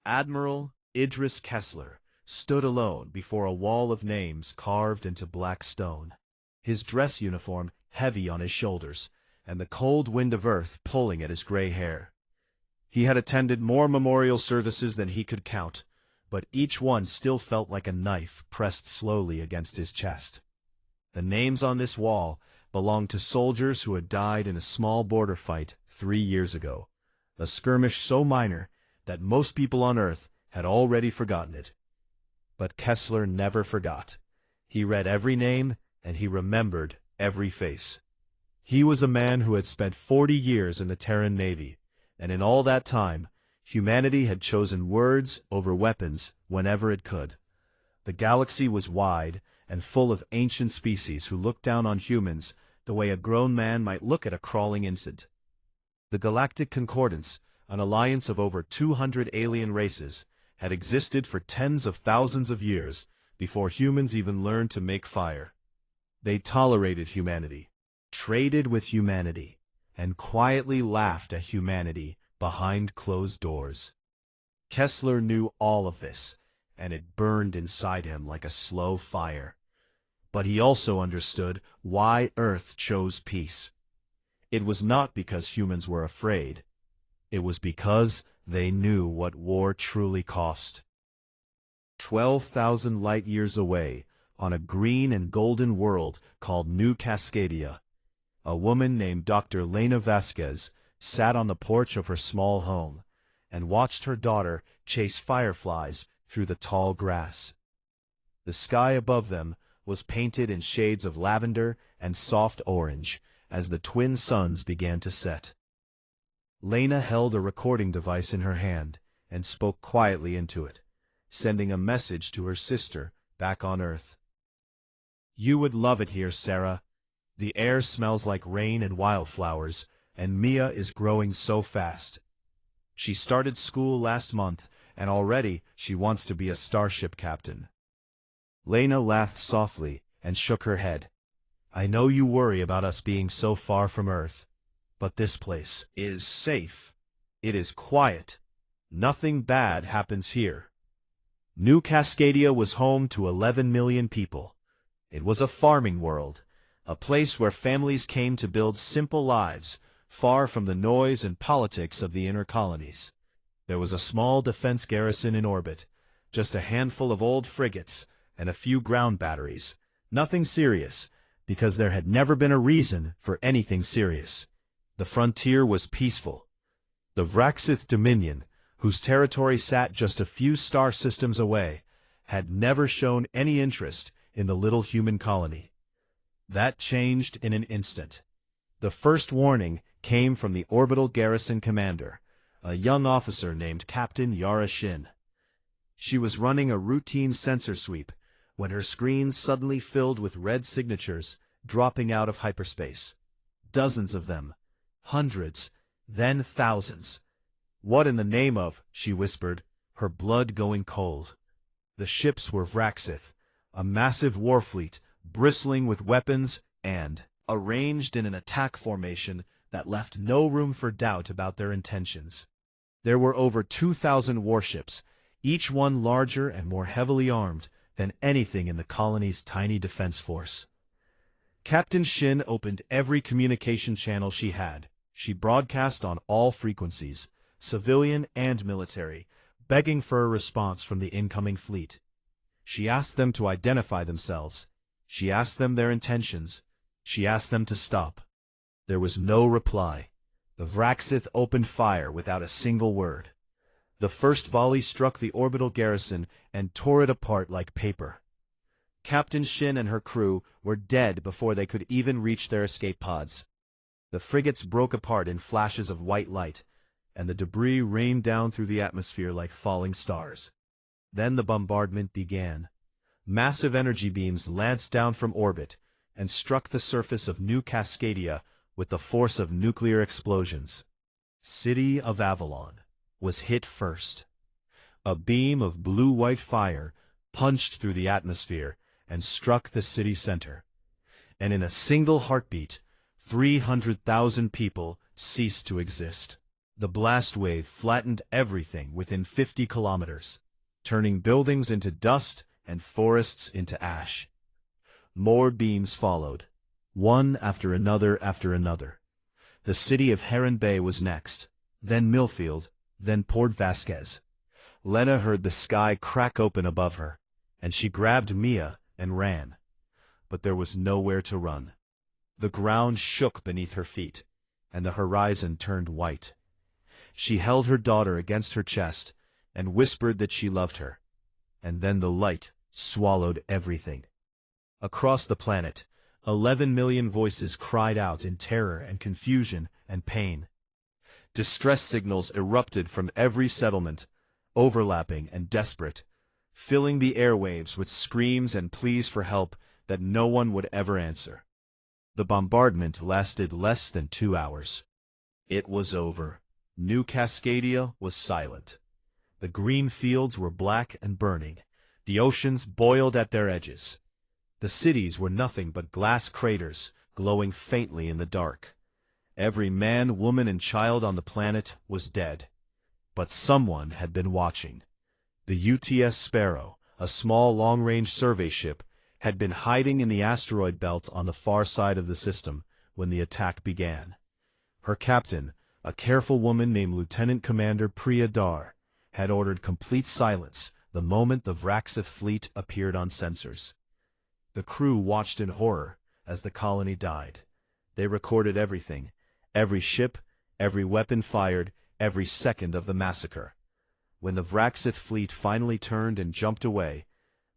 Admiral Idris Kessler stood alone before a wall of names carved into black stone. His dress uniform heavy on his shoulders, and the cold wind of earth pulling at his gray hair. He had attended more memorial services than he could count, but each one still felt like a knife pressed slowly against his chest. The names on this wall belonged to soldiers who had died in a small border fight 3 years ago, a skirmish so minor that most people on Earth had already forgotten it. But Kessler never forgot. He read every name, and he remembered every face. He was a man who had spent 40 years in the Terran Navy, and in all that time, humanity had chosen words over weapons whenever it could. The galaxy was wide and full of ancient species who looked down on humans the way a grown man might look at a crawling infant. The Galactic Concordance, an alliance of over 200 alien races, had existed for tens of thousands of years before humans even learned to make fire. They tolerated humanity, traded with humanity, and quietly laughed at humanity behind closed doors. Kessler knew all of this, and it burned inside him like a slow fire. But he also understood why Earth chose peace. It was not because humans were afraid. It was because they knew what war truly cost. 12,000 light-years away, on a green and golden world called New Cascadia, a woman named Dr. Lena Vasquez sat on the porch of her small home and watched her daughter chase fireflies through the tall grass. The sky above them was painted in shades of lavender and soft orange as the twin suns began to set. Lena held a recording device in her hand and spoke quietly into it, sending a message to her sister back on Earth. "You would love it here, Sarah. The air smells like rain and wildflowers, and Mia is growing so fast. She started school last month, and already she wants to be a starship captain." Lena laughed softly and shook her head. "I know you worry about us being so far from Earth, but this place is safe. It is quiet. Nothing bad happens here." New Cascadia was home to 11 million people. It was a farming world, a place where families came to build simple lives, far from the noise and politics of the inner colonies. There was a small defense garrison in orbit, just a handful of old frigates and a few ground batteries. Nothing serious, because there had never been a reason for anything serious. The frontier was peaceful. The Vraxith Dominion, whose territory sat just a few star systems away, had never shown any interest in the little human colony. That changed in an instant. The first warning came from the orbital garrison commander, a young officer named Captain Yara Shin. She was running a routine sensor sweep when her screen suddenly filled with red signatures dropping out of hyperspace. Dozens of them. Hundreds, then thousands. "What in the name of?" she whispered, her blood going cold. The ships were Vraxith, a massive war fleet bristling with weapons and arranged in an attack formation that left no room for doubt about their intentions. There were over 2,000 warships, each one larger and more heavily armed than anything in the colony's tiny defense force. Captain Shin opened every communication channel she had. She broadcast on all frequencies, civilian and military, begging for a response from the incoming fleet. She asked them to identify themselves. She asked them their intentions. She asked them to stop. There was no reply. The Vraxith opened fire without a single word. The first volley struck the orbital garrison and tore it apart like paper. Captain Shin and her crew were dead before they could even reach their escape pods. The frigates broke apart in flashes of white light, and the debris rained down through the atmosphere like falling stars. Then the bombardment began. Massive energy beams lanced down from orbit and struck the surface of New Cascadia with the force of nuclear explosions. City of Avalon was hit first. A beam of blue-white fire punched through the atmosphere and struck the city center. And in a single heartbeat, 300,000 people ceased to exist. The blast wave flattened everything within 50 kilometers, turning buildings into dust and forests into ash. More beams followed, one after another after another. The city of Heron Bay was next, then Millfield, then Port Vasquez. Lena heard the sky crack open above her, and she grabbed Mia and ran. But there was nowhere to run. The ground shook beneath her feet, and the horizon turned white. She held her daughter against her chest and whispered that she loved her. And then the light swallowed everything. Across the planet, 11 million voices cried out in terror and confusion and pain. Distress signals erupted from every settlement, overlapping and desperate, filling the airwaves with screams and pleas for help that no one would ever answer. The bombardment lasted less than 2 hours. It was over. New Cascadia was silent. The green fields were black and burning. The oceans boiled at their edges. The cities were nothing but glass craters, glowing faintly in the dark. Every man, woman, and child on the planet was dead. But someone had been watching. The UTS Sparrow, a small long-range survey ship, had been hiding in the asteroid belt on the far side of the system when the attack began. Her captain, a careful woman named Lieutenant Commander Priya Dar, had ordered complete silence the moment the Vraxith fleet appeared on sensors. The crew watched in horror as the colony died. They recorded everything, every ship, every weapon fired, every second of the massacre. When the Vraxith fleet finally turned and jumped away,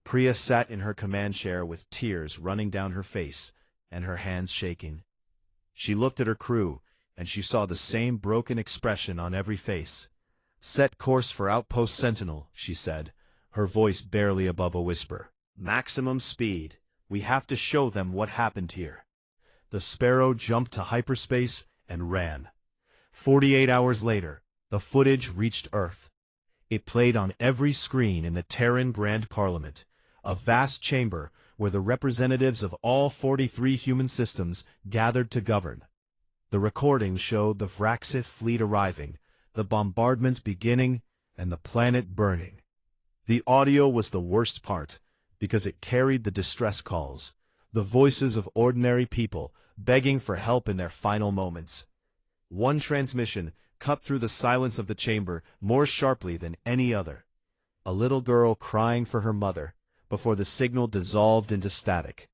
Priya sat in her command chair with tears running down her face and her hands shaking. She looked at her crew, and she saw the same broken expression on every face. "Set course for Outpost Sentinel," she said, her voice barely above a whisper. "Maximum speed. We have to show them what happened here." The Sparrow jumped to hyperspace and ran. 48 hours later, the footage reached Earth. It played on every screen in the Terran Grand Parliament, a vast chamber where the representatives of all 43 human systems gathered to govern. The recording showed the Vraxith fleet arriving, the bombardment beginning, and the planet burning. The audio was the worst part, because it carried the distress calls, the voices of ordinary people begging for help in their final moments. One transmission cut through the silence of the chamber more sharply than any other. A little girl crying for her mother before the signal dissolved into static.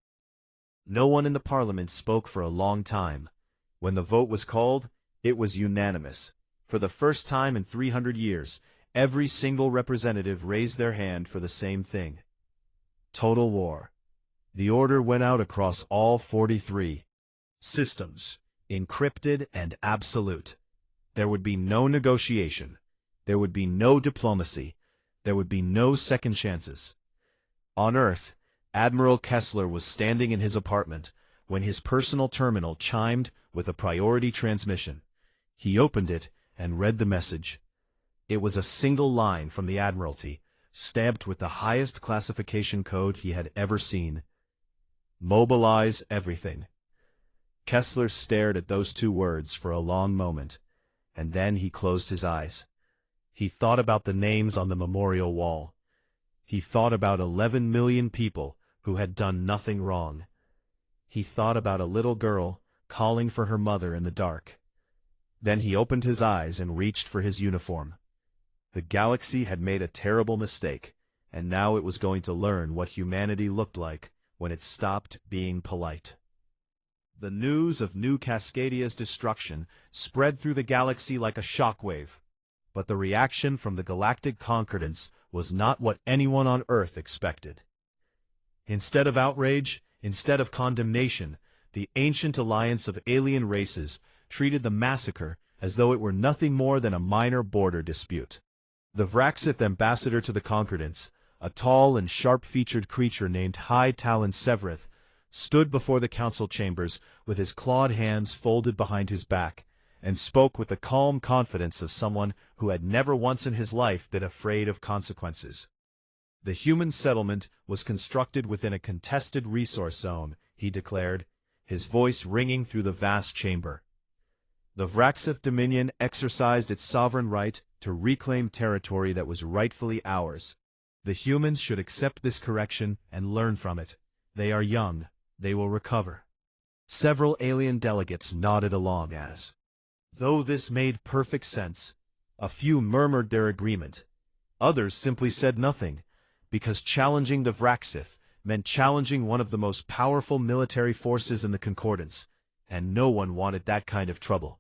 No one in the Parliament spoke for a long time. When the vote was called, it was unanimous. For the first time in 300 years, every single representative raised their hand for the same thing. Total war. The order went out across all 43 systems, encrypted and absolute. There would be no negotiation. There would be no diplomacy. There would be no second chances. On Earth, Admiral Kessler was standing in his apartment when his personal terminal chimed with a priority transmission. He opened it and read the message. It was a single line from the Admiralty, stamped with the highest classification code he had ever seen. "Mobilize everything." Kessler stared at those 2 words for a long moment, and then he closed his eyes. He thought about the names on the memorial wall. He thought about 11 million people who had done nothing wrong. He thought about a little girl calling for her mother in the dark. Then he opened his eyes and reached for his uniform. The galaxy had made a terrible mistake, and now it was going to learn what humanity looked like when it stopped being polite. The news of New Cascadia's destruction spread through the galaxy like a shockwave, but the reaction from the galactic concordance was not what anyone on Earth expected. Instead of outrage, instead of condemnation, the ancient alliance of alien races treated the massacre as though it were nothing more than a minor border dispute. The Vraxith ambassador to the concordance, a tall and sharp-featured creature named High Talon Severith, stood before the council chambers with his clawed hands folded behind his back, and spoke with the calm confidence of someone who had never once in his life been afraid of consequences. The human settlement was constructed within a contested resource zone, he declared, his voice ringing through the vast chamber. The Vraxith Dominion exercised its sovereign right to reclaim territory that was rightfully ours. The humans should accept this correction and learn from it. They are young. They will recover. Several alien delegates nodded along as, though this made perfect sense. A few murmured their agreement. Others simply said nothing, because challenging the Vraxith meant challenging one of the most powerful military forces in the Concordance, and no one wanted that kind of trouble.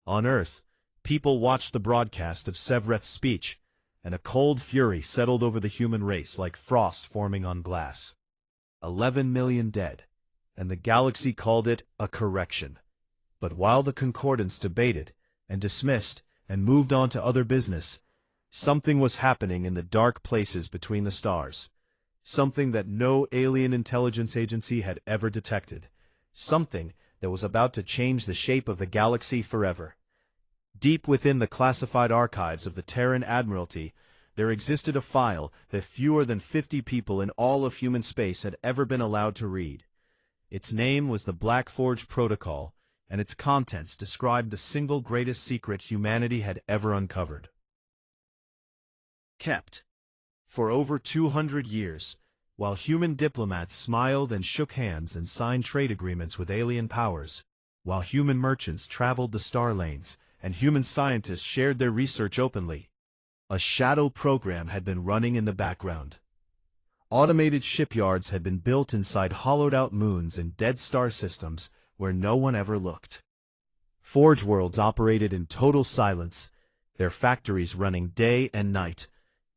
On Earth, people watched the broadcast of Sevreth's speech, and a cold fury settled over the human race like frost forming on glass. 11 million dead, and the galaxy called it a correction. But while the Concordance debated and dismissed and moved on to other business, something was happening in the dark places between the stars. Something that no alien intelligence agency had ever detected. Something that was about to change the shape of the galaxy forever. Deep within the classified archives of the Terran Admiralty, there existed a file that fewer than 50 people in all of human space had ever been allowed to read. Its name was the Black Forge Protocol, and its contents described the single greatest secret humanity had ever uncovered. Kept. For over 200 years, while human diplomats smiled and shook hands and signed trade agreements with alien powers, while human merchants traveled the star lanes, and human scientists shared their research openly, a shadow program had been running in the background. Automated shipyards had been built inside hollowed-out moons and dead star systems where no one ever looked. Forge worlds operated in total silence, their factories running day and night,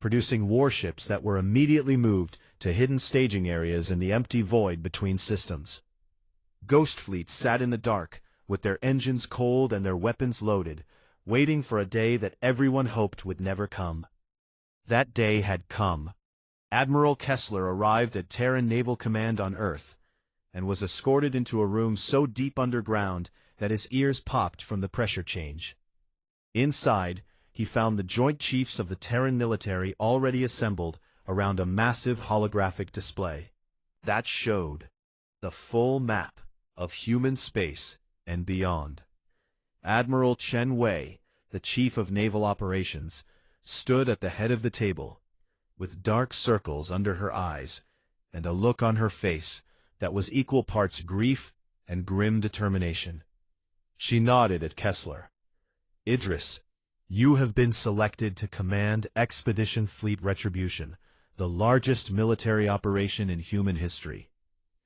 producing warships that were immediately moved to hidden staging areas in the empty void between systems. Ghost fleets sat in the dark, with their engines cold and their weapons loaded, waiting for a day that everyone hoped would never come. That day had come. Admiral Kessler arrived at Terran Naval Command on Earth, and was escorted into a room so deep underground that his ears popped from the pressure change. Inside, he found the Joint Chiefs of the Terran military already assembled around a massive holographic display. That showed the full map of human space and beyond. Admiral Chen Wei, the Chief of Naval Operations, stood at the head of the table, with dark circles under her eyes and a look on her face that was equal parts grief and grim determination. She nodded at Kessler. "Idris, you have been selected to command Expedition Fleet Retribution, the largest military operation in human history."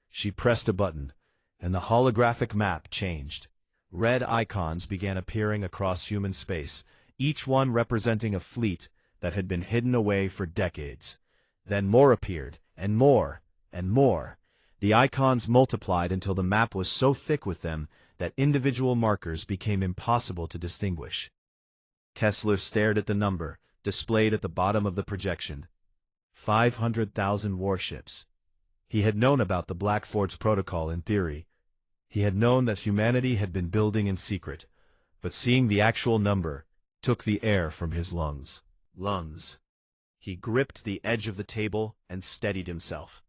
She pressed a button, and the holographic map changed. Red icons began appearing across human space, each one representing a fleet that had been hidden away for decades. Then more appeared, and more, and more. The icons multiplied until the map was so thick with them that individual markers became impossible to distinguish. Kessler stared at the number, displayed at the bottom of the projection. 500,000 warships. He had known about the Black Forge Protocol in theory. He had known that humanity had been building in secret, but seeing the actual number took the air from his lungs. He gripped the edge of the table and steadied himself.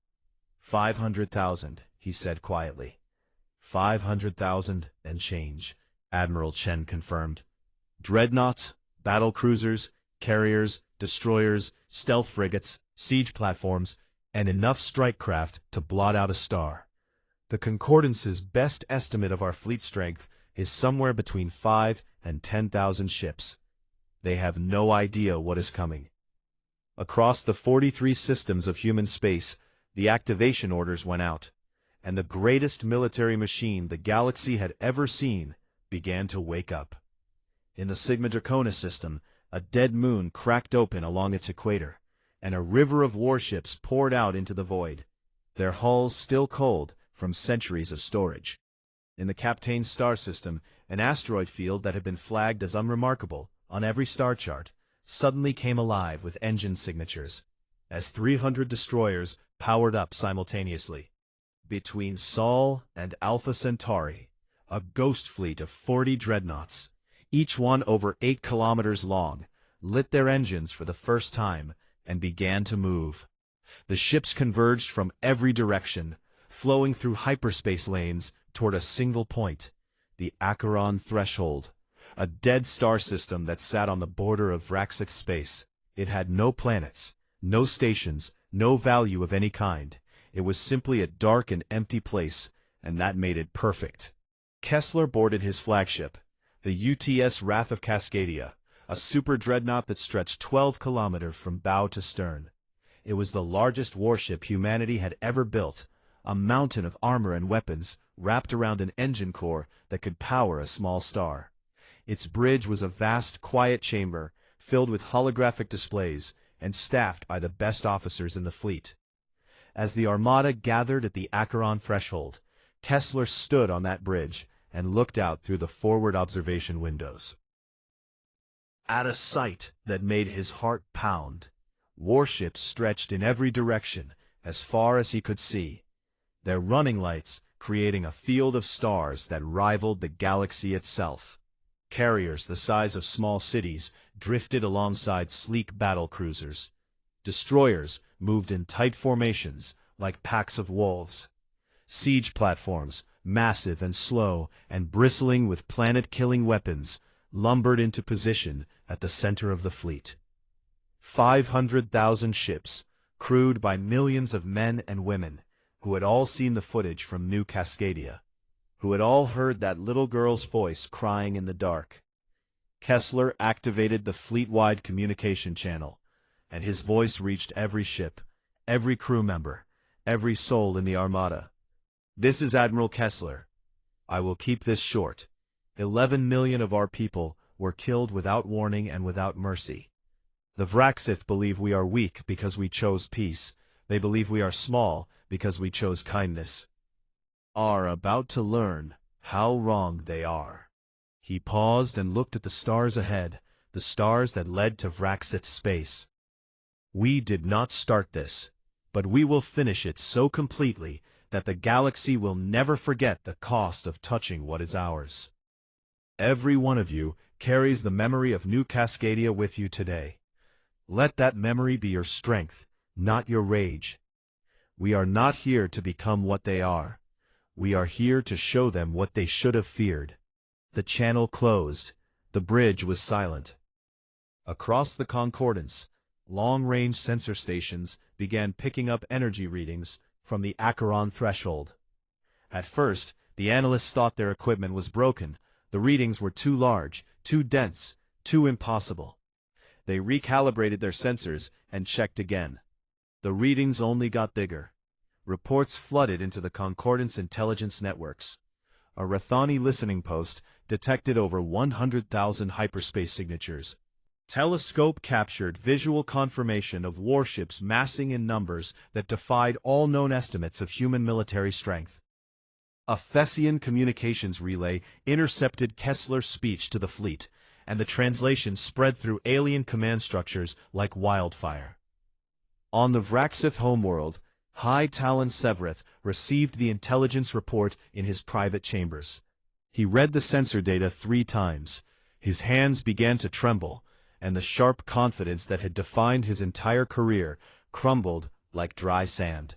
500,000, he said quietly. 500,000 and change, Admiral Chen confirmed. Dreadnoughts, battle cruisers, carriers, destroyers, stealth frigates, siege platforms, and enough strike craft to blot out a star. The Concordance's best estimate of our fleet strength is somewhere between 5 and 10,000 ships. They have no idea what is coming. Across the 43 systems of human space, the activation orders went out, and the greatest military machine the galaxy had ever seen began to wake up. In the Sigma Draconis system, a dead moon cracked open along its equator, and a river of warships poured out into the void, their hulls still cold from centuries of storage. In the Captain star system, an asteroid field that had been flagged as unremarkable on every star chart suddenly came alive with engine signatures, as 300 destroyers powered up simultaneously. Between Sol and Alpha Centauri, a ghost fleet of 40 dreadnoughts, each one over 8 kilometers long, lit their engines for the first time and began to move. The ships converged from every direction, flowing through hyperspace lanes toward a single point, the Acheron Threshold, a dead star system that sat on the border of Vraxith space. It had no planets, no stations, no value of any kind. It was simply a dark and empty place, and that made it perfect. Kessler boarded his flagship, the UTS Wrath of Cascadia, a super dreadnought that stretched 12 kilometers from bow to stern. It was the largest warship humanity had ever built, a mountain of armor and weapons wrapped around an engine core that could power a small star. Its bridge was a vast, quiet chamber filled with holographic displays and staffed by the best officers in the fleet. As the armada gathered at the Acheron Threshold, Kessler stood on that bridge and looked out through the forward observation windows. At a sight that made his heart pound, warships stretched in every direction as far as he could see, their running lights creating a field of stars that rivaled the galaxy itself. Carriers the size of small cities drifted alongside sleek battle cruisers. Destroyers moved in tight formations like packs of wolves. Siege platforms, massive and slow and bristling with planet-killing weapons, lumbered into position at the center of the fleet. 500,000 ships, crewed by millions of men and women, who had all seen the footage from New Cascadia, who had all heard that little girl's voice crying in the dark. Kessler activated the fleet-wide communication channel, and his voice reached every ship, every crew member, every soul in the armada. "This is Admiral Kessler. I will keep this short. 11 million of our people were killed without warning and without mercy. The Vraxith believe we are weak because we chose peace. They believe we are small because we chose kindness. Are about to learn how wrong they are." He paused and looked at the stars ahead, the stars that led to Vraxith space. "We did not start this, but we will finish it so completely that the galaxy will never forget the cost of touching what is ours. Every one of you carries the memory of New Cascadia with you today. Let that memory be your strength, not your rage. We are not here to become what they are. We are here to show them what they should have feared." The channel closed. The bridge was silent. Across the Concordance, long-range sensor stations began picking up energy readings from the Acheron Threshold. At first, the analysts thought their equipment was broken. The readings were too large, too dense, too impossible. They recalibrated their sensors and checked again. The readings only got bigger. Reports flooded into the Concordance intelligence networks. A Rathani listening post detected over 100,000 hyperspace signatures. Telescope captured visual confirmation of warships massing in numbers that defied all known estimates of human military strength. A Thessian communications relay intercepted Kessler's speech to the fleet, and the translation spread through alien command structures like wildfire. On the Vraxith homeworld, High Talon Severeth received the intelligence report in his private chambers. He read the sensor data 3 times. His hands began to tremble, and the sharp confidence that had defined his entire career crumbled like dry sand.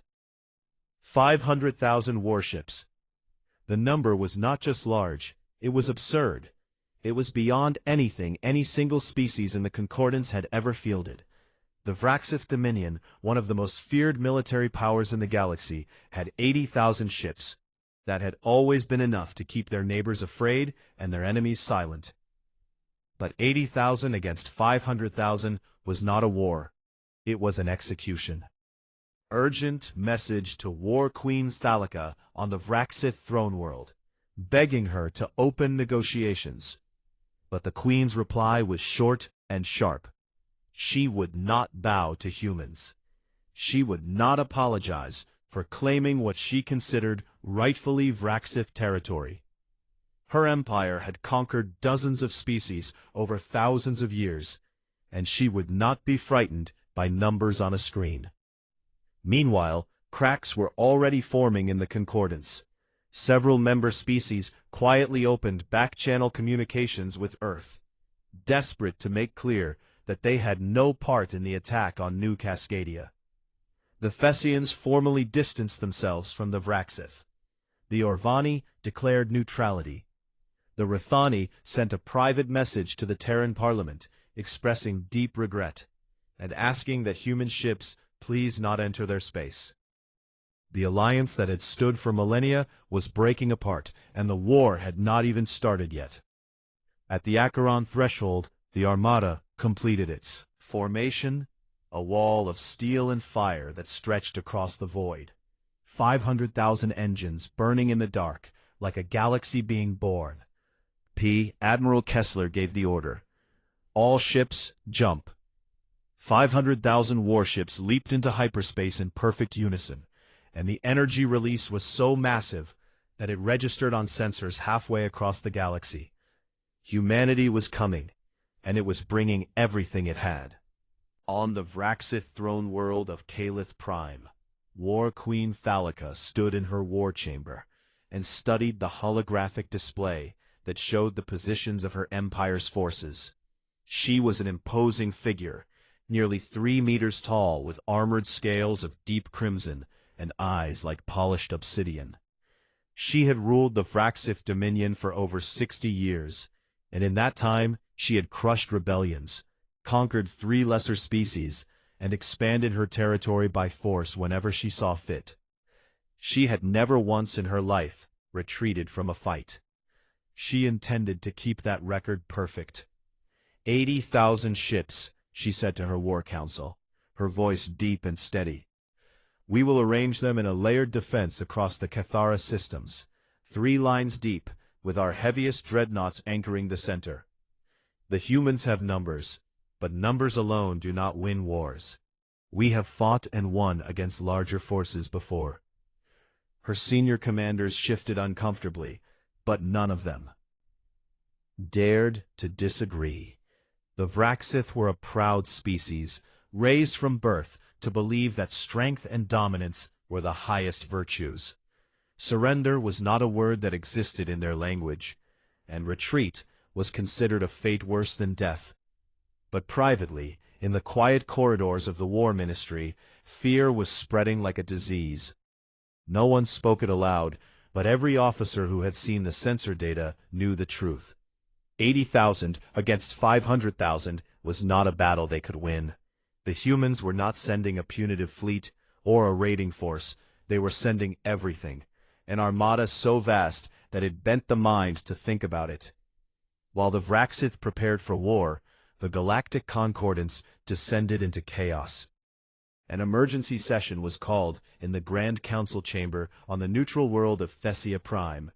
500,000 warships. The number was not just large, it was absurd. It was beyond anything any single species in the Concordance had ever fielded. The Vraxith Dominion, one of the most feared military powers in the galaxy, had 80,000 ships. That had always been enough to keep their neighbors afraid and their enemies silent. But 80,000 against 500,000 was not a war. It was an execution. Urgent message to War Queen Thalica on the Vraxith throne world, begging her to open negotiations. But the Queen's reply was short and sharp. She would not bow to humans. She would not apologize for claiming what she considered rightfully Vraxith territory. Her empire had conquered dozens of species over thousands of years, and she would not be frightened by numbers on a screen. Meanwhile, cracks were already forming in the Concordance. Several member species quietly opened back-channel communications with Earth, desperate to make clear that they had no part in the attack on New Cascadia. The Thessians formally distanced themselves from the Vraxith. The Orvani declared neutrality. The Rathani sent a private message to the Terran Parliament, expressing deep regret, and asking that human ships please not enter their space. The alliance that had stood for millennia was breaking apart, and the war had not even started yet. At the Acheron threshold, the Armada completed its formation, a wall of steel and fire that stretched across the void. 500,000 engines burning in the dark, like a galaxy being born. Admiral Kessler gave the order. All ships, jump. 500,000 warships leaped into hyperspace in perfect unison, and the energy release was so massive that it registered on sensors halfway across the galaxy. Humanity was coming, and it was bringing everything it had. On the Vraxith throne world of Calith Prime, War Queen Thalica stood in her war chamber and studied the holographic display that showed the positions of her empire's forces. She was an imposing figure, nearly 3 meters tall, with armored scales of deep crimson and eyes like polished obsidian. She had ruled the Vraxith Dominion for over 60 years, and in that time she had crushed rebellions, conquered 3 lesser species, and expanded her territory by force whenever she saw fit. She had never once in her life retreated from a fight. She intended to keep that record perfect. 80,000 ships, she said to her war council, her voice deep and steady. We will arrange them in a layered defense across the Cathara systems, 3 lines deep, with our heaviest dreadnoughts anchoring the center. The humans have numbers, but numbers alone do not win wars. We have fought and won against larger forces before. Her senior commanders shifted uncomfortably, but none of them dared to disagree. The Vraxith were a proud species, raised from birth to believe that strength and dominance were the highest virtues. Surrender was not a word that existed in their language, and retreat was considered a fate worse than death. But privately, in the quiet corridors of the War Ministry, fear was spreading like a disease. No one spoke it aloud, but every officer who had seen the sensor data knew the truth. 80,000 against 500,000 was not a battle they could win. The humans were not sending a punitive fleet or a raiding force. They were sending everything, an armada so vast that it bent the mind to think about it. While the Vraxith prepared for war, the Galactic Concordance descended into chaos. An emergency session was called in the Grand Council chamber on the neutral world of Thessia Prime.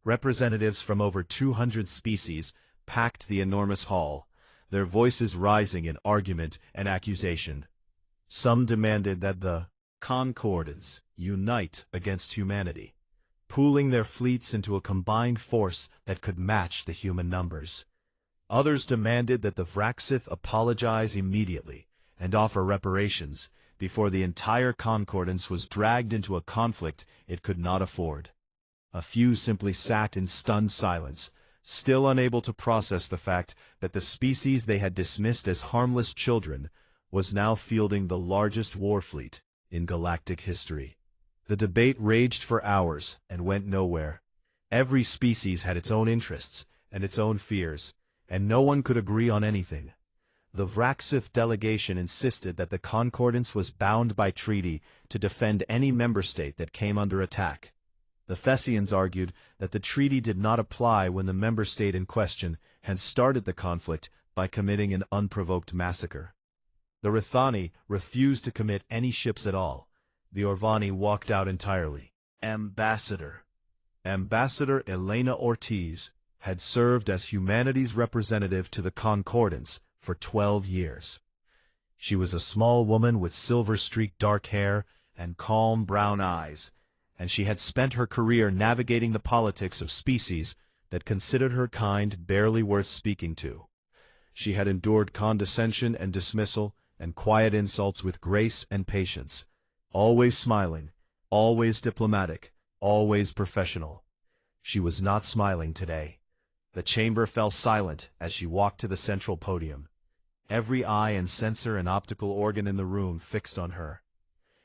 Representatives from over 200 species packed the enormous hall, their voices rising in argument and accusation. Some demanded that the Concordance unite against humanity, pooling their fleets into a combined force that could match the human numbers. Others demanded that the Vraxith apologize immediately and offer reparations before the entire Concordance was dragged into a conflict it could not afford. A few simply sat in stunned silence, still unable to process the fact that the species they had dismissed as harmless children was now fielding the largest war fleet in galactic history. The debate raged for hours and went nowhere. Every species had its own interests and its own fears, and no one could agree on anything. The Vraxith delegation insisted that the Concordance was bound by treaty to defend any member state that came under attack. The Thessians argued that the treaty did not apply when the member state in question had started the conflict by committing an unprovoked massacre. The Rathani refused to commit any ships at all. The Orvani walked out entirely. Ambassador Elena Ortiz had served as humanity's representative to the Concordance for 12 years. She was a small woman with silver-streaked dark hair and calm brown eyes, and she had spent her career navigating the politics of species that considered her kind barely worth speaking to. She had endured condescension and dismissal and quiet insults with grace and patience, always smiling, always diplomatic, always professional. She was not smiling today. The chamber fell silent as she walked to the central podium, every eye and sensor and optical organ in the room fixed on her.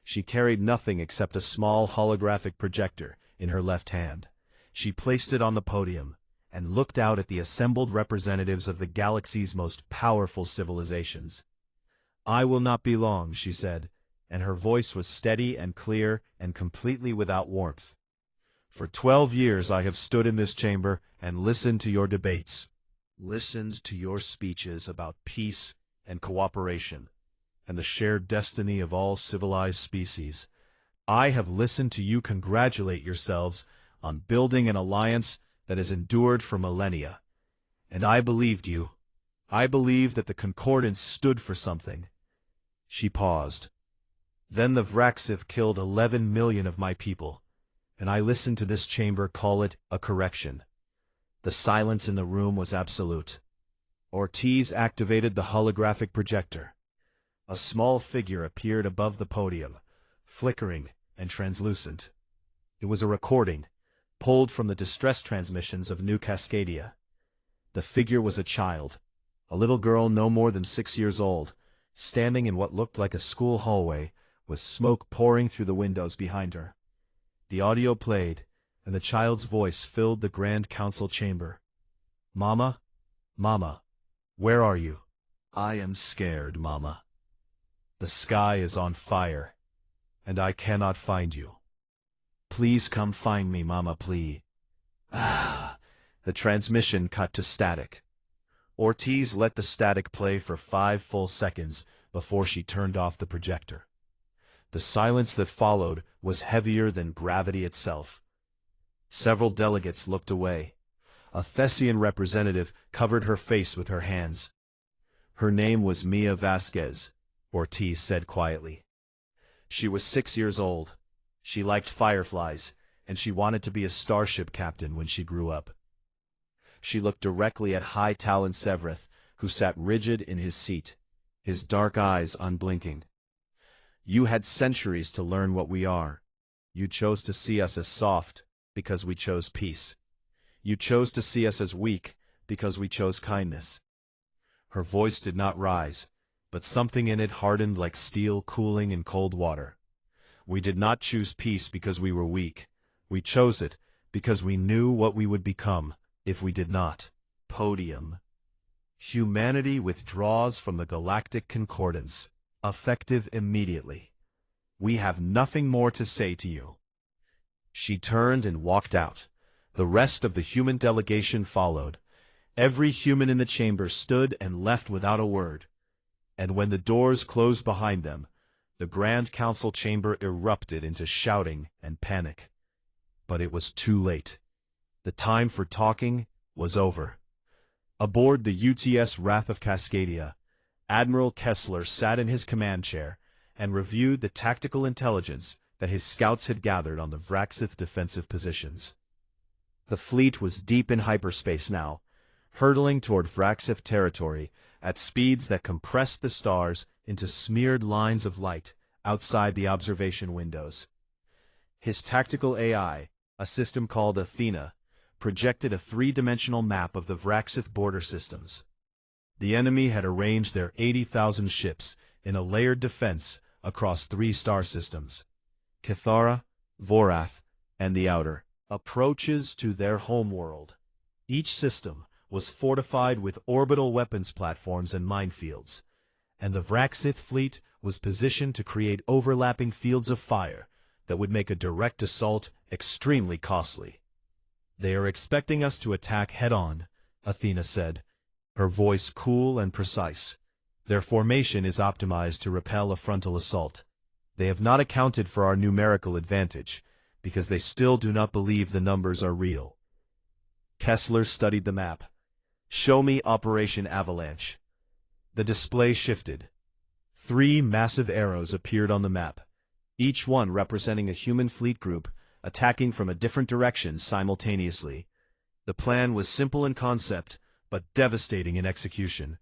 She carried nothing except a small holographic projector in her left hand. She placed it on the podium, and looked out at the assembled representatives of the galaxy's most powerful civilizations. "I will not be long," she said, and her voice was steady and clear and completely without warmth. "For 12 years I have stood in this chamber and listened to your debates, listened to your speeches about peace and cooperation, and the shared destiny of all civilized species. I have listened to you congratulate yourselves on building an alliance that has endured for millennia. And I believed you. I believed that the Concordance stood for something." She paused. "Then the Vraxith killed 11 million of my people, and I listened to this chamber call it a correction." The silence in the room was absolute. Ortiz activated the holographic projector. A small figure appeared above the podium, flickering and translucent. It was a recording, pulled from the distress transmissions of New Cascadia. The figure was a child, a little girl no more than 6 years old, standing in what looked like a school hallway, with smoke pouring through the windows behind her. The audio played, and the child's voice filled the Grand Council chamber. "Mama? Mama, where are you?" "I am scared, Mama. The sky is on fire, and I cannot find you. Please come find me, Mama, please." The transmission cut to static. Ortiz let the static play for 5 full seconds before she turned off the projector. The silence that followed was heavier than gravity itself. Several delegates looked away. A Thessian representative covered her face with her hands. "Her name was Mia Vasquez," Ortiz said quietly. "She was 6 years old. She liked fireflies, and she wanted to be a starship captain when she grew up." She looked directly at High Talon Severeth, who sat rigid in his seat, his dark eyes unblinking. "You had centuries to learn what we are. You chose to see us as soft, because we chose peace. You chose to see us as weak, because we chose kindness." Her voice did not rise, but something in it hardened like steel cooling in cold water. "We did not choose peace because we were weak. We chose it because we knew what we would become if we did not." Podium. "Humanity withdraws from the Galactic Concordance, effective immediately. We have nothing more to say to you." She turned and walked out. The rest of the human delegation followed. Every human in the chamber stood and left without a word. And when the doors closed behind them, the Grand Council chamber erupted into shouting and panic. But it was too late. The time for talking was over. Aboard the UTS Wrath of Cascadia, Admiral Kessler sat in his command chair and reviewed the tactical intelligence that his scouts had gathered on the Vraxith defensive positions. The fleet was deep in hyperspace now, hurtling toward Vraxith territory at speeds that compressed the stars into smeared lines of light outside the observation windows. His tactical AI, a system called Athena, projected a 3-dimensional map of the Vraxith border systems. The enemy had arranged their 80,000 ships in a layered defense across 3 star systems: Cathara, Vorath, and the Outer, approaches to their homeworld. Each system was fortified with orbital weapons platforms and minefields, and the Vraxith fleet was positioned to create overlapping fields of fire that would make a direct assault extremely costly. "They are expecting us to attack head-on," Athena said, her voice cool and precise. "Their formation is optimized to repel a frontal assault. They have not accounted for our numerical advantage, because they still do not believe the numbers are real." Kessler studied the map. "Show me Operation Avalanche." The display shifted. 3 massive arrows appeared on the map, each one representing a human fleet group attacking from a different direction simultaneously. The plan was simple in concept, but devastating in execution.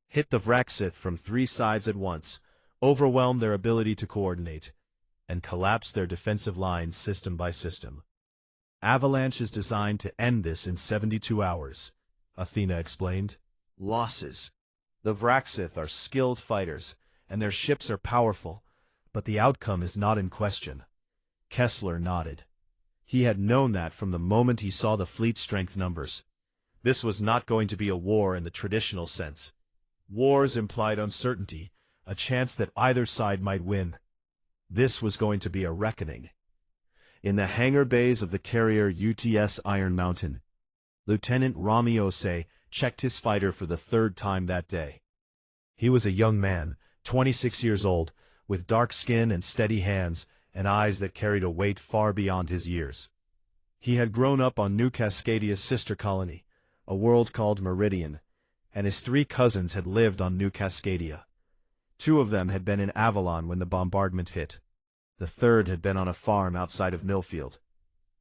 Hit the Vraxith from 3 sides at once, overwhelm their ability to coordinate, and collapse their defensive lines system by system. "Avalanche is designed to end this in 72 hours, Athena explained. "Losses. The Vraxith are skilled fighters, and their ships are powerful, but the outcome is not in question." Kessler nodded. He had known that from the moment he saw the fleet strength numbers. This was not going to be a war in the traditional sense. Wars implied uncertainty, a chance that either side might win. This was going to be a reckoning. In the hangar bays of the carrier UTS Iron Mountain, Lieutenant Rami Osei checked his fighter for the third time that day. He was a young man, 26 years old, with dark skin and steady hands, and eyes that carried a weight far beyond his years. He had grown up on New Cascadia's sister colony, a world called Meridian, and his 3 cousins had lived on New Cascadia. 2 of them had been in Avalon when the bombardment hit. The third had been on a farm outside of Millfield.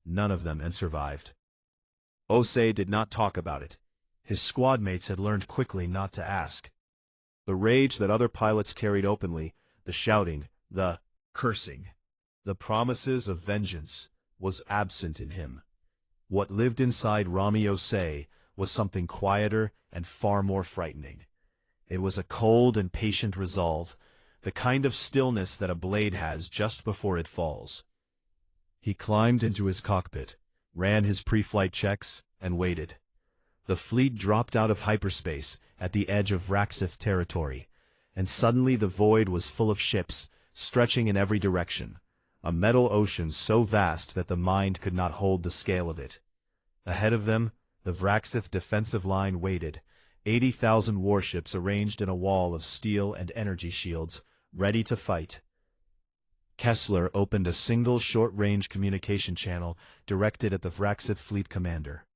None of them had survived. Osei did not talk about it. His squad mates had learned quickly not to ask. The rage that other pilots carried openly, the shouting, the cursing, the promises of vengeance, was absent in him. What lived inside Rami Osei was something quieter and far more frightening. It was a cold and patient resolve, the kind of stillness that a blade has just before it falls. He climbed into his cockpit, ran his pre-flight checks, and waited. The fleet dropped out of hyperspace at the edge of Vraxith territory, and suddenly the void was full of ships, stretching in every direction, a metal ocean so vast that the mind could not hold the scale of it. Ahead of them, the Vraxith defensive line waited, 80,000 warships arranged in a wall of steel and energy shields, ready to fight. Kessler opened a single short-range communication channel directed at the Vraxith fleet commander.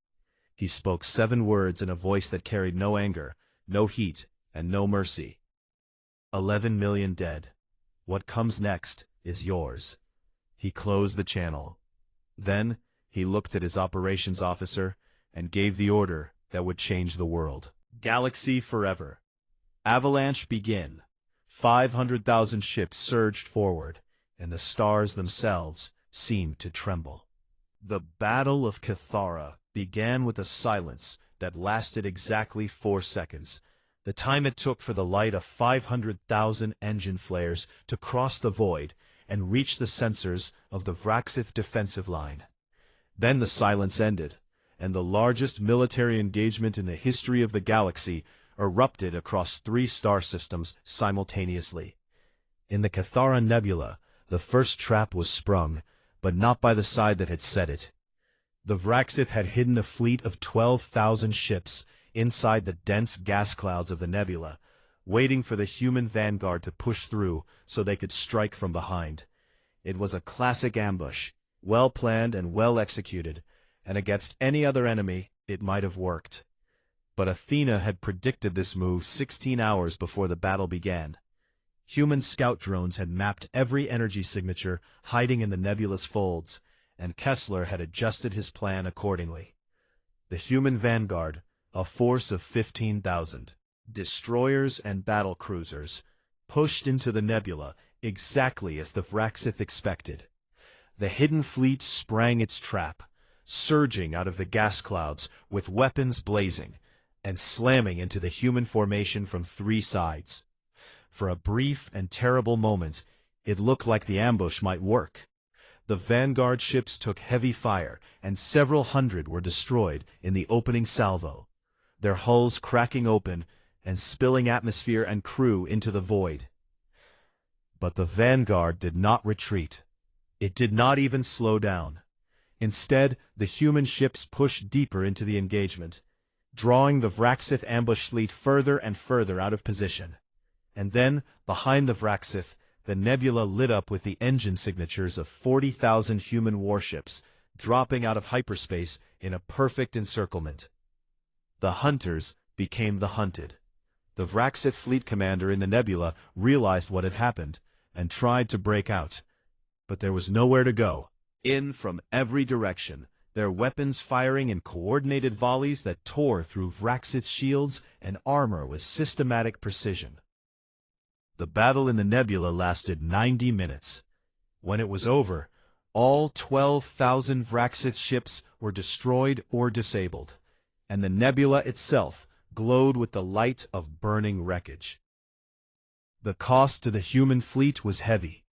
He spoke 7 words in a voice that carried no anger, no heat, and no mercy. 11 million dead. What comes next is yours. He closed the channel. Then, he looked at his operations officer and gave the order that would change the world. Galaxy forever. Avalanche begin. 500,000 ships surged forward, and the stars themselves seemed to tremble. The Battle of Cathara began with a silence that lasted exactly 4 seconds, the time it took for the light of 500,000 engine flares to cross the void and reach the sensors of the Vraxith defensive line. Then the silence ended, and the largest military engagement in the history of the galaxy erupted across 3 star systems simultaneously. In the Cathara Nebula, the first trap was sprung, but not by the side that had set it. The Vraxith had hidden a fleet of 12,000 ships inside the dense gas clouds of the nebula, waiting for the human vanguard to push through so they could strike from behind. It was a classic ambush, well planned and well executed, and against any other enemy it might have worked. But Athena had predicted this move 16 hours before the battle began. Human scout drones had mapped every energy signature hiding in the nebula's folds, and Kessler had adjusted his plan accordingly. The human vanguard, a force of 15,000 destroyers and battle cruisers, pushed into the nebula exactly as the Vraxith expected. The hidden fleet sprang its trap, surging out of the gas clouds with weapons blazing, and slamming into the human formation from 3 sides. For a brief and terrible moment, it looked like the ambush might work. The vanguard ships took heavy fire, and several hundred were destroyed in the opening salvo, their hulls cracking open and spilling atmosphere and crew into the void. But the vanguard did not retreat. It did not even slow down. Instead, the human ships pushed deeper into the engagement, drawing the Vraxith ambush fleet further and further out of position. And then, behind the Vraxith, the nebula lit up with the engine signatures of 40,000 human warships, dropping out of hyperspace in a perfect encirclement. The hunters became the hunted. The Vraxith fleet commander in the nebula realized what had happened, and tried to break out. But there was nowhere to go. In from every direction, their weapons firing in coordinated volleys that tore through Vraxith's shields and armor with systematic precision. The battle in the nebula lasted 90 minutes. When it was over, all 12,000 Vraxith ships were destroyed or disabled, and the nebula itself glowed with the light of burning wreckage. The cost to the human fleet was heavy,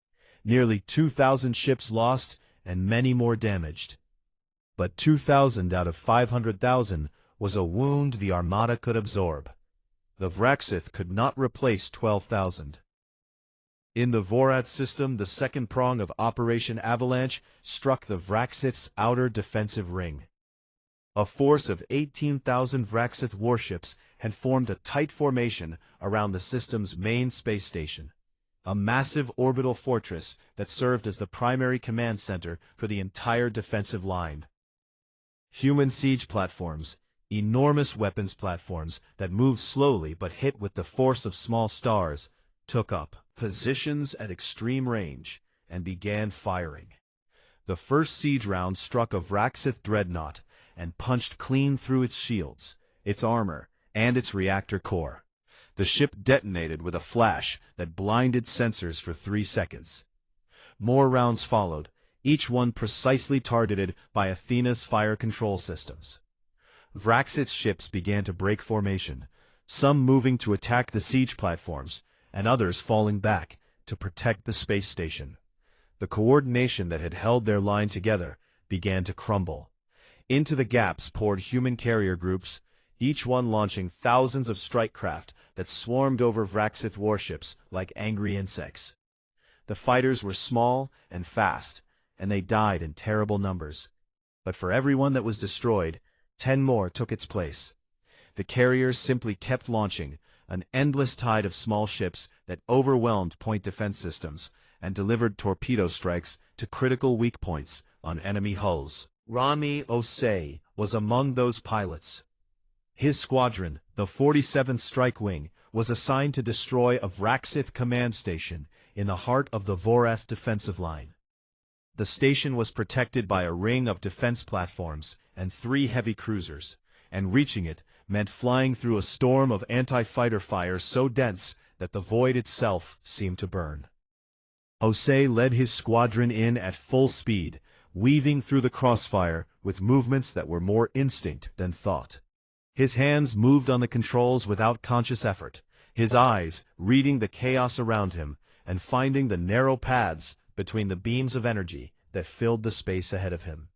nearly 2,000 ships lost and many more damaged. But 2,000 out of 500,000 was a wound the Armada could absorb. The Vraxith could not replace 12,000. In the Vorath system, the second prong of Operation Avalanche struck the Vraxith's outer defensive ring. A force of 18,000 Vraxith warships had formed a tight formation around the system's main space station, a massive orbital fortress that served as the primary command center for the entire defensive line. Human siege platforms, enormous weapons platforms that moved slowly but hit with the force of small stars, took up positions at extreme range and began firing. The first siege round struck a Vraxith dreadnought and punched clean through its shields, its armor, and its reactor core. The ship detonated with a flash that blinded sensors for 3 seconds. More rounds followed, each one precisely targeted by Athena's fire control systems. Vraxith's ships began to break formation, some moving to attack the siege platforms, and others falling back to protect the space station. The coordination that had held their line together began to crumble. Into the gaps poured human carrier groups, each one launching thousands of strike craft that swarmed over Vraxith warships like angry insects. The fighters were small and fast, and they died in terrible numbers. But for every one that was destroyed, 10 more took its place. The carriers simply kept launching, an endless tide of small ships that overwhelmed point defense systems and delivered torpedo strikes to critical weak points on enemy hulls. Rami Osei was among those pilots. His squadron, the 47th Strike Wing, was assigned to destroy a Vraxith command station in the heart of the Vorath defensive line. The station was protected by a ring of defense platforms and 3 heavy cruisers, and reaching it meant flying through a storm of anti-fighter fire so dense that the void itself seemed to burn. Osei led his squadron in at full speed, weaving through the crossfire with movements that were more instinct than thought. His hands moved on the controls without conscious effort, his eyes reading the chaos around him and finding the narrow paths between the beams of energy that filled the space ahead of him.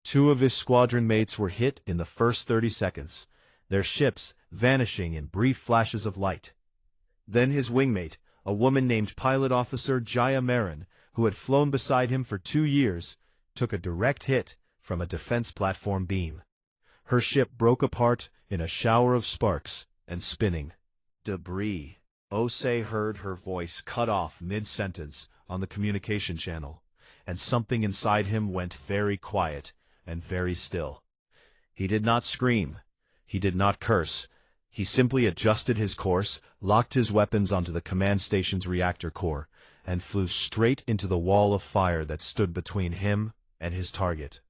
2 of his squadron mates were hit in the first 30 seconds, their ships vanishing in brief flashes of light. Then his wingmate, a woman named Pilot Officer Jaya Marin, who had flown beside him for 2 years, took a direct hit from a defense platform beam. Her ship broke apart in a shower of sparks and spinning debris. Osei heard her voice cut off mid-sentence on the communication channel, and something inside him went very quiet and very still. He did not scream. He did not curse. He simply adjusted his course, locked his weapons onto the command station's reactor core, and flew straight into the wall of fire that stood between him and his target.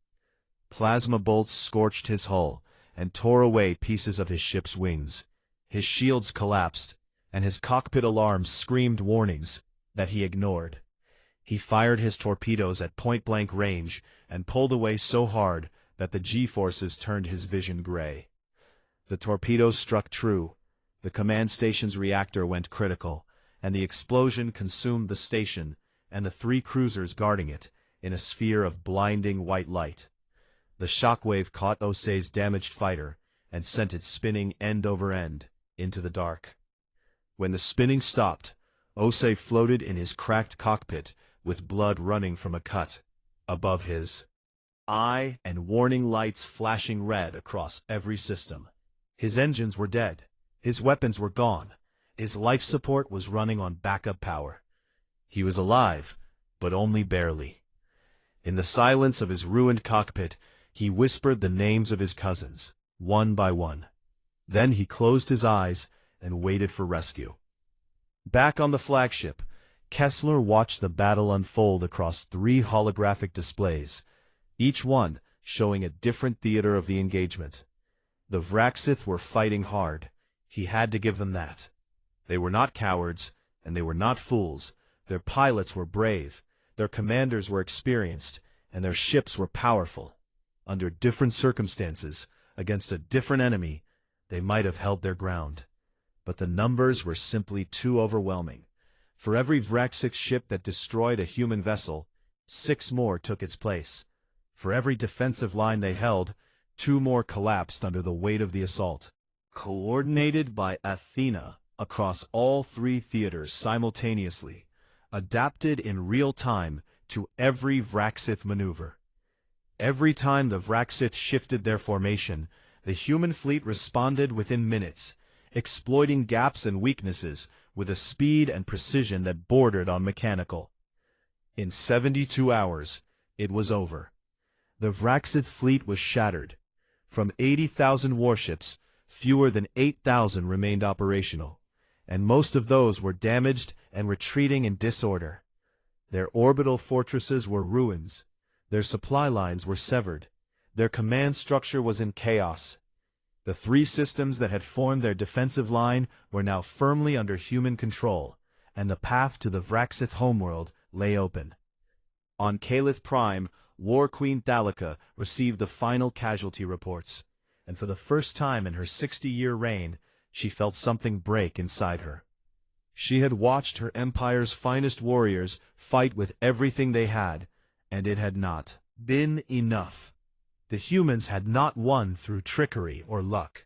Plasma bolts scorched his hull and tore away pieces of his ship's wings. His shields collapsed, and his cockpit alarms screamed warnings that he ignored. He fired his torpedoes at point-blank range and pulled away so hard that the G-forces turned his vision gray. The torpedoes struck true, the command station's reactor went critical, and the explosion consumed the station and the 3 cruisers guarding it in a sphere of blinding white light. The shockwave caught Osei's damaged fighter and sent it spinning end over end into the dark. When the spinning stopped, Osei floated in his cracked cockpit with blood running from a cut above his eye and warning lights flashing red across every system. His engines were dead. His weapons were gone. His life support was running on backup power. He was alive, but only barely. In the silence of his ruined cockpit, he whispered the names of his cousins, one by one. Then he closed his eyes and waited for rescue. Back on the flagship, Kessler watched the battle unfold across 3 holographic displays, each one showing a different theater of the engagement. The Vraxith were fighting hard. He had to give them that. They were not cowards, and they were not fools. Their pilots were brave, their commanders were experienced, and their ships were powerful. Under different circumstances, against a different enemy, they might have held their ground. But the numbers were simply too overwhelming. For every Vraxith ship that destroyed a human vessel, 6 more took its place. For every defensive line they held, 2 more collapsed under the weight of the assault. Coordinated by Athena across all 3 theaters simultaneously, adapted in real time to every Vraxith maneuver. Every time the Vraxith shifted their formation, the human fleet responded within minutes, exploiting gaps and weaknesses with a speed and precision that bordered on mechanical. In 72 hours, it was over. The Vraxith fleet was shattered. From 80,000 warships, fewer than 8,000 remained operational, and most of those were damaged and retreating in disorder. Their orbital fortresses were ruins. Their supply lines were severed. Their command structure was in chaos. The 3 systems that had formed their defensive line were now firmly under human control, and the path to the Vraxith homeworld lay open. On Calith Prime, War Queen Thalica received the final casualty reports, and for the first time in her 60-year reign, she felt something break inside her. She had watched her empire's finest warriors fight with everything they had, and it had not been enough. The humans had not won through trickery or luck.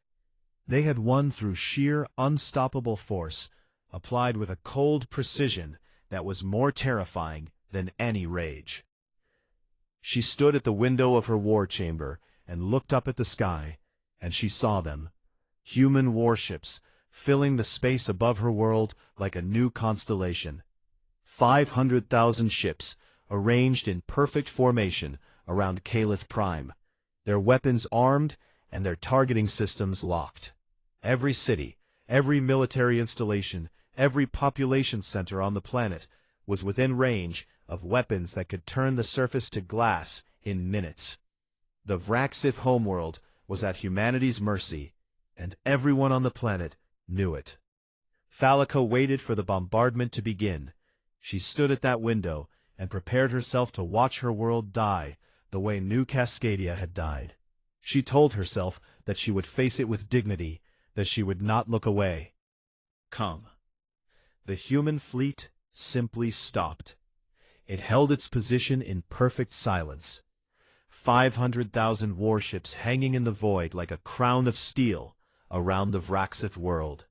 They had won through sheer, unstoppable force, applied with a cold precision that was more terrifying than any rage. She stood at the window of her war chamber and looked up at the sky, and she saw them, human warships, filling the space above her world like a new constellation. 500,000 ships, arranged in perfect formation around Calith Prime, their weapons armed and their targeting systems locked. Every city, every military installation, every population center on the planet was within range of weapons that could turn the surface to glass in minutes. The Vraxith homeworld was at humanity's mercy, and everyone on the planet knew it. Thalica waited for the bombardment to begin. She stood at that window and prepared herself to watch her world die the way New Cascadia had died. She told herself that she would face it with dignity, that she would not look away. Come. The human fleet simply stopped. It held its position in perfect silence. 500,000 warships hanging in the void like a crown of steel around the Vraxith world.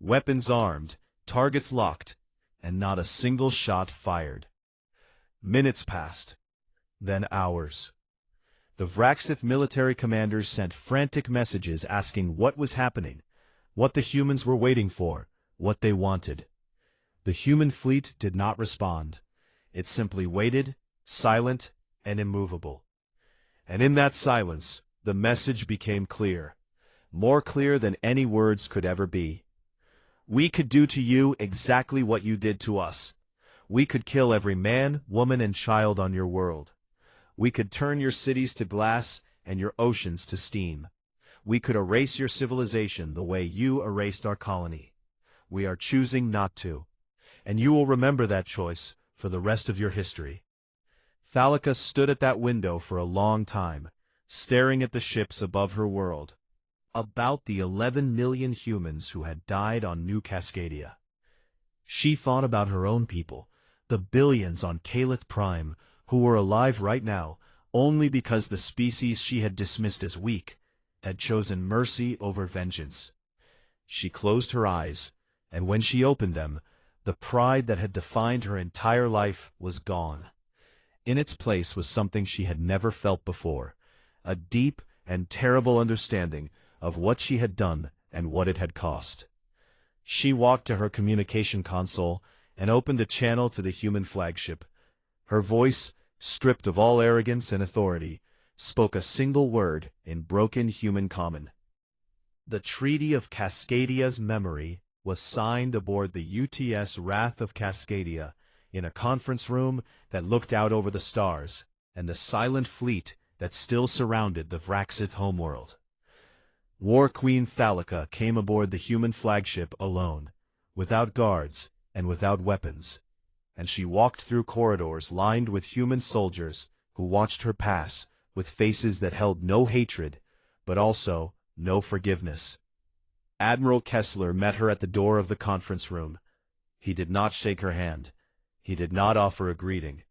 Weapons armed, targets locked, and not a single shot fired. Minutes passed, then hours. The Vraxith military commanders sent frantic messages asking what was happening, what the humans were waiting for, what they wanted. The human fleet did not respond. It simply waited, silent and immovable. And in that silence, the message became clear, more clear than any words could ever be. We could do to you exactly what you did to us. We could kill every man, woman, and child on your world. We could turn your cities to glass and your oceans to steam. We could erase your civilization the way you erased our colony. We are choosing not to. And you will remember that choice for the rest of your history. Thalica stood at that window for a long time, staring at the ships above her world. About the 11 million humans who had died on New Cascadia. She thought about her own people, the billions on Calith Prime, who were alive right now only because the species she had dismissed as weak had chosen mercy over vengeance. She closed her eyes, and when she opened them, the pride that had defined her entire life was gone. In its place was something she had never felt before, a deep and terrible understanding of what she had done and what it had cost. She walked to her communication console and opened a channel to the human flagship. Her voice, stripped of all arrogance and authority, spoke a single word in broken human common. The Treaty of Cascadia's memory was signed aboard the UTS Wrath of Cascadia in a conference room that looked out over the stars and the silent fleet that still surrounded the Vraxith homeworld. War Queen Thalica came aboard the human flagship alone, without guards and without weapons, and she walked through corridors lined with human soldiers who watched her pass with faces that held no hatred, but also no forgiveness. Admiral Kessler met her at the door of the conference room. He did not shake her hand. He did not offer a greeting.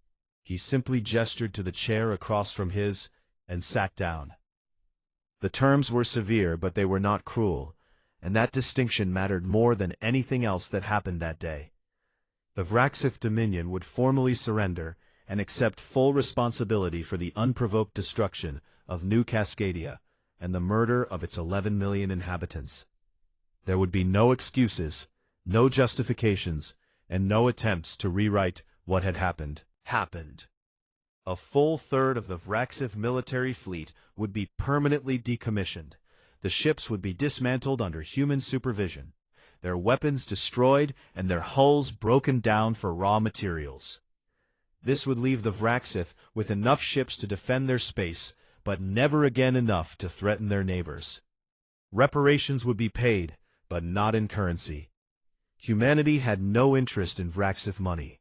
He simply gestured to the chair across from his and sat down. The terms were severe, but they were not cruel, and that distinction mattered more than anything else that happened that day. The Vraxith Dominion would formally surrender and accept full responsibility for the unprovoked destruction of New Cascadia and the murder of its 11 million inhabitants. There would be no excuses, no justifications, and no attempts to rewrite what had happened. A full third of the Vraxith military fleet would be permanently decommissioned. The ships would be dismantled under human supervision, their weapons destroyed, and their hulls broken down for raw materials. This would leave the Vraxith with enough ships to defend their space, but never again enough to threaten their neighbors. Reparations would be paid, but not in currency. Humanity had no interest in Vraxith money.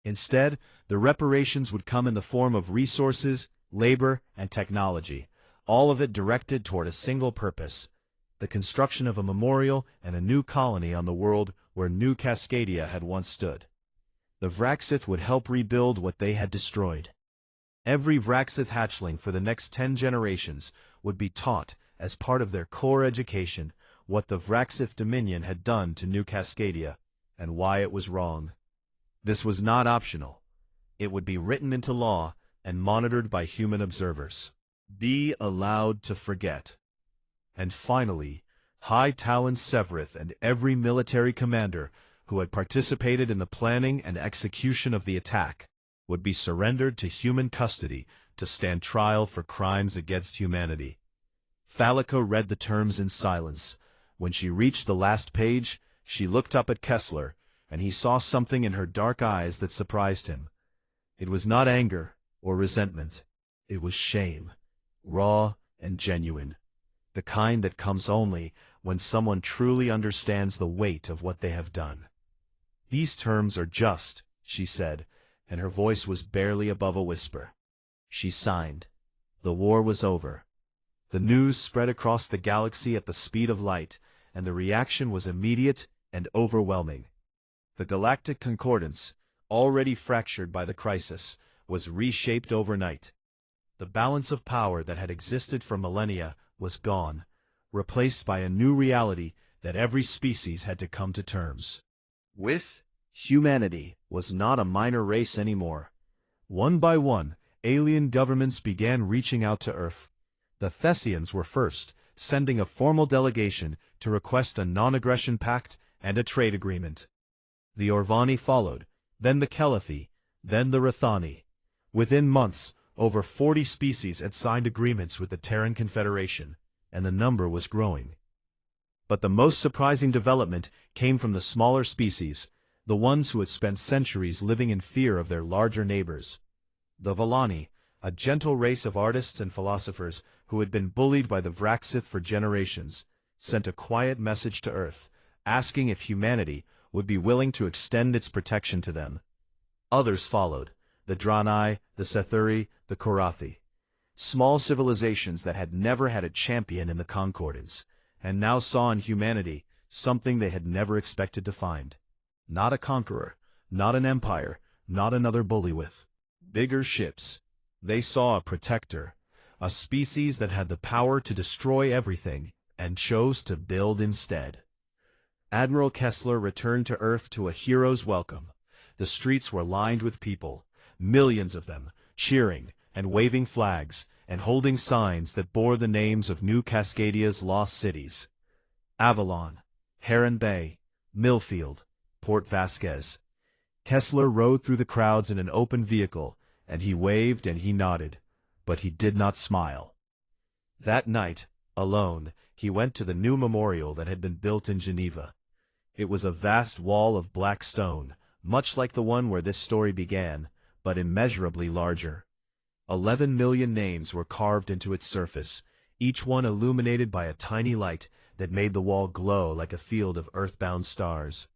Instead, the reparations would come in the form of resources, labor, and technology, all of it directed toward a single purpose: the construction of a memorial and a new colony on the world where New Cascadia had once stood. The Vraxith would help rebuild what they had destroyed. Every Vraxith hatchling for the next 10 generations would be taught, as part of their core education, what the Vraxith Dominion had done to New Cascadia, and why it was wrong. This was not optional. It would be written into law and monitored by human observers. Be allowed to forget. And finally, High Talon Severith and every military commander who had participated in the planning and execution of the attack would be surrendered to human custody to stand trial for crimes against humanity. Thalica read the terms in silence. When she reached the last page, she looked up at Kessler, and he saw something in her dark eyes that surprised him. It was not anger or resentment. It was shame, raw and genuine, the kind that comes only when someone truly understands the weight of what they have done. "These terms are just," she said, and her voice was barely above a whisper. She signed. The war was over. The news spread across the galaxy at the speed of light, and the reaction was immediate and overwhelming. The Galactic Concordance, already fractured by the crisis, was reshaped overnight. The balance of power that had existed for millennia was gone, replaced by a new reality that every species had to come to terms with. Humanity was not a minor race anymore. One by one, alien governments began reaching out to Earth. The Thessians were first, sending a formal delegation to request a non-aggression pact and a trade agreement. The Orvani followed, then the Kelathi, then the Rathani. Within months, over 40 species had signed agreements with the Terran Confederation, and the number was growing. But the most surprising development came from the smaller species, the ones who had spent centuries living in fear of their larger neighbors. The Valani, a gentle race of artists and philosophers who had been bullied by the Vraxith for generations, sent a quiet message to Earth, asking if humanity would be willing to extend its protection to them. Others followed, the Draenei, the Sethuri, the Korathi. Small civilizations that had never had a champion in the Concordance, and now saw in humanity something they had never expected to find. Not a conqueror, not an empire, not another bully with bigger ships. They saw a protector, a species that had the power to destroy everything, and chose to build instead. Admiral Kessler returned to Earth to a hero's welcome. The streets were lined with people, millions of them, cheering and waving flags and holding signs that bore the names of New Cascadia's lost cities: Avalon, Heron Bay, Millfield, Port Vasquez. Kessler rode through the crowds in an open vehicle, and he waved and he nodded, but he did not smile. That night, alone, he went to the new memorial that had been built in Geneva. It was a vast wall of black stone, much like the one where this story began, but immeasurably larger. 11 million names were carved into its surface, each one illuminated by a tiny light that made the wall glow like a field of earthbound stars.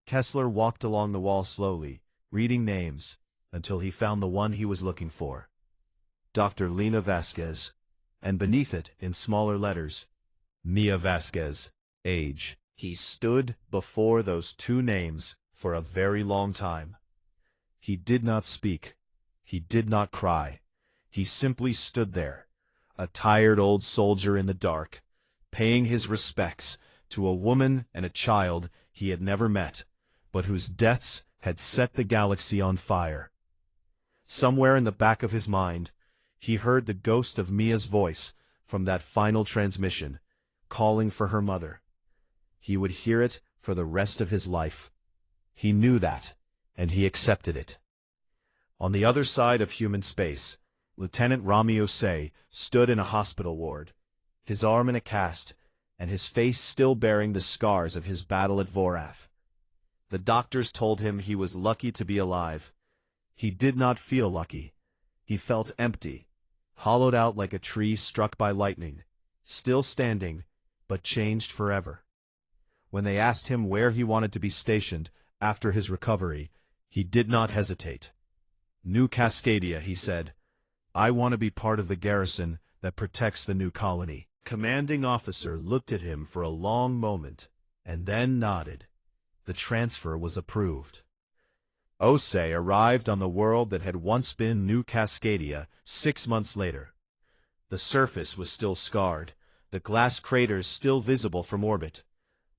Kessler walked along the wall slowly, reading names, until he found the one he was looking for: Dr. Lena Vasquez, and beneath it, in smaller letters, Mia Vasquez, age. He stood before those two names for a very long time. He did not speak. He did not cry. He simply stood there, a tired old soldier in the dark, paying his respects to a woman and a child he had never met, but whose deaths had set the galaxy on fire. Somewhere in the back of his mind, he heard the ghost of Mia's voice from that final transmission, calling for her mother. He would hear it for the rest of his life. He knew that, and he accepted it. On the other side of human space, Lieutenant Rami Osei stood in a hospital ward, his arm in a cast, and his face still bearing the scars of his battle at Vorath. The doctors told him he was lucky to be alive. He did not feel lucky. He felt empty, hollowed out like a tree struck by lightning, still standing, but changed forever. When they asked him where he wanted to be stationed after his recovery, he did not hesitate. New Cascadia, he said. I want to be part of the garrison that protects the new colony. Commanding officer looked at him for a long moment, and then nodded. The transfer was approved. Osei arrived on the world that had once been New Cascadia 6 months later. The surface was still scarred, the glass craters still visible from orbit,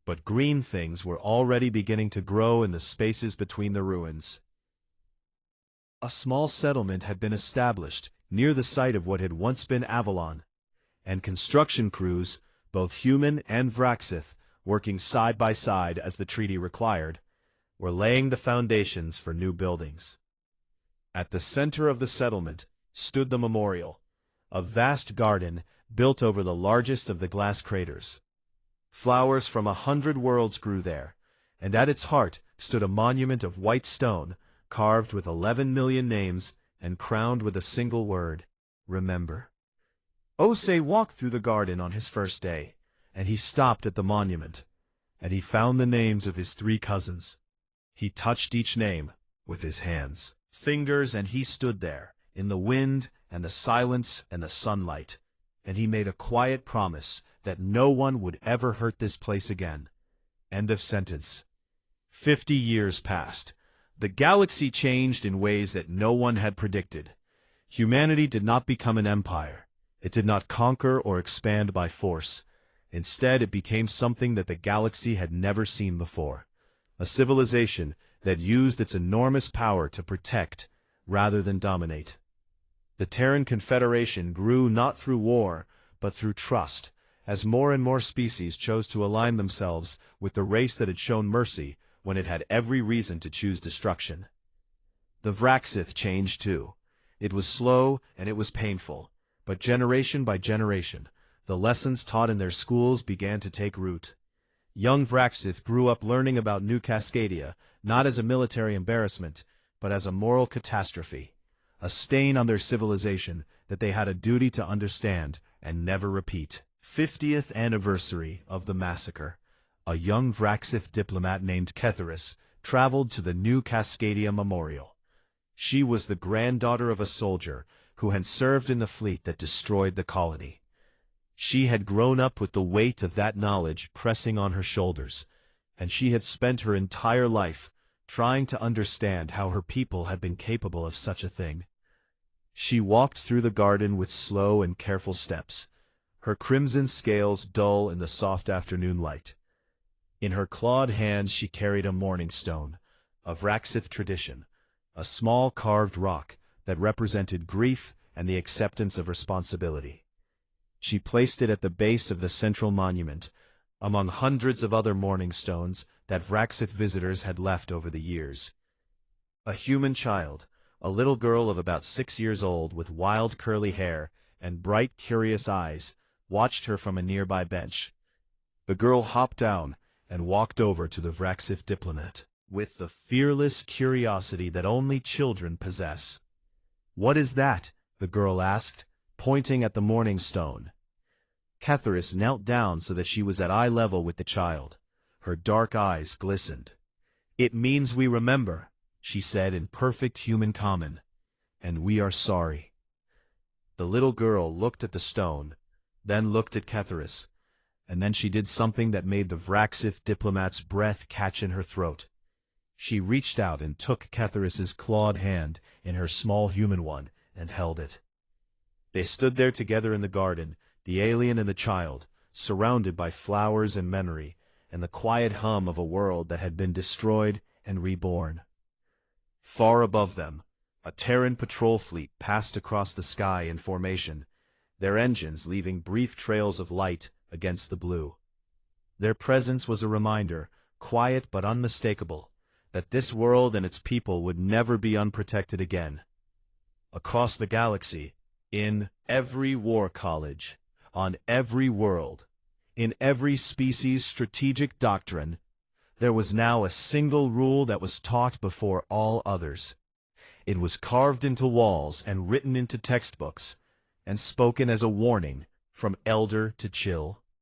but green things were already beginning to grow in the spaces between the ruins. A small settlement had been established near the site of what had once been Avalon, and construction crews, both human and Vraxith, working side by side as the treaty required, were laying the foundations for new buildings. At the center of the settlement stood the memorial, a vast garden built over the largest of the glass craters. Flowers from 100 worlds grew there, and at its heart stood a monument of white stone, carved with 11 million names and crowned with a single word, remember. Osei walked through the garden on his first day, and he stopped at the monument, and he found the names of his 3 cousins. He touched each name with his hands, fingers, and he stood there, in the wind and the silence and the sunlight, and he made a quiet promise that no one would ever hurt this place again. End of sentence. 50 years passed. The galaxy changed in ways that no one had predicted. Humanity did not become an empire. It did not conquer or expand by force. Instead, it became something that the galaxy had never seen before. A civilization that used its enormous power to protect rather than dominate. The Terran Confederation grew not through war, but through trust, as more and more species chose to align themselves with the race that had shown mercy when it had every reason to choose destruction. The Vraxith changed too. It was slow and it was painful, but generation by generation, the lessons taught in their schools began to take root. Young Vraxith grew up learning about New Cascadia, not as a military embarrassment, but as a moral catastrophe, a stain on their civilization that they had a duty to understand and never repeat. 50th anniversary of the massacre. A young Vraxith diplomat named Ketharis traveled to the New Cascadia Memorial. She was the granddaughter of a soldier who had served in the fleet that destroyed the colony. She had grown up with the weight of that knowledge pressing on her shoulders, and she had spent her entire life trying to understand how her people had been capable of such a thing. She walked through the garden with slow and careful steps, her crimson scales dull in the soft afternoon light. In her clawed hand she carried a mourning stone, a Vraxith tradition, a small carved rock that represented grief and the acceptance of responsibility. She placed it at the base of the central monument, among hundreds of other mourning stones that Vraxith visitors had left over the years. A human child, a little girl of about 6 years old with wild curly hair and bright, curious eyes, watched her from a nearby bench. The girl hopped down and walked over to the Vraxith diplomat, with the fearless curiosity that only children possess. "What is that?" the girl asked, pointing at the mourning stone. Ketharis knelt down so that she was at eye level with the child. Her dark eyes glistened. "It means we remember," she said in perfect human common, "and we are sorry." The little girl looked at the stone, then looked at Ketharis, and then she did something that made the Vraxith diplomat's breath catch in her throat. She reached out and took Ketharis's clawed hand in her small human one and held it. They stood there together in the garden, the alien and the child, surrounded by flowers and memory, and the quiet hum of a world that had been destroyed and reborn. Far above them, a Terran patrol fleet passed across the sky in formation, their engines leaving brief trails of light against the blue. Their presence was a reminder, quiet but unmistakable, that this world and its people would never be unprotected again. Across the galaxy, in every war college, on every world, in every species' strategic doctrine, there was now a single rule that was taught before all others. It was carved into walls and written into textbooks, and spoken as a warning from elder to chill.